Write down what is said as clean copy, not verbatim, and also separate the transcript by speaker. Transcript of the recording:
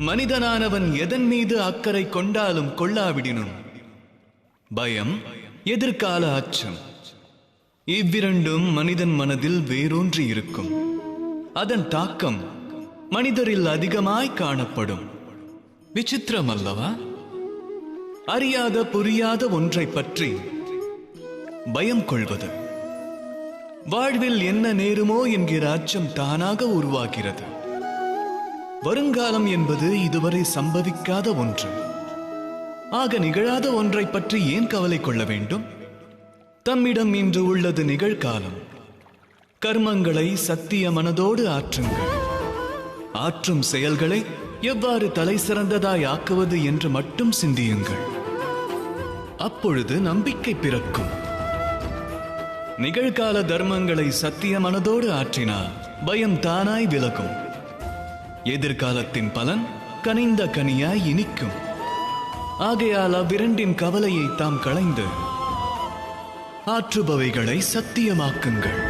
Speaker 1: மனிதனானவன் எதன் மீது அக்கறை கொண்டாலும் கொள்ளாவிடினும் பயம், எதிர்கால அச்சம், இவ்விரண்டும் மனிதன் மனதில் வேரூன்றி இருக்கும். அதன் தாக்கம் மனிதரில் அதிகமாய் காணப்படும். விசித்திரம் அல்லவா? அறியாத புரியாத ஒன்றை பற்றி பயம் கொள்வது வாழ்வில் என்ன நேருமோ என்கிற அச்சம் தானாக உருவாகிறது. வருங்காலம் என்பது இதுவரை சம்பவிக்காத ஒன்று. ஆக நிகழாத ஒன்றை பற்றி ஏன் கவலை கொள்ள வேண்டும்? தம்மிடம் இன்று உள்ளது நிகழ்காலம். கர்மங்களை சத்திய மனதோடு ஆற்றுங்கள். ஆற்றும் செயல்களை எவ்வாறு தலை சிறந்ததாய் ஆக்குவது என்று மட்டும் சிந்தியுங்கள். அப்பொழுது நம்பிக்கை பிறக்கும். நிகழ்கால தர்மங்களை சத்திய மனதோடு ஆற்றினால் பயம் தானாய் விலகும். எதிர்காலத்தின் பலன் கனிந்த கனியாய் இனிக்கும். ஆகையால் அவ்விரண்டின் கவலையை தாம் களைந்து ஆற்றுபவைகளை சத்தியமாக்குங்கள்.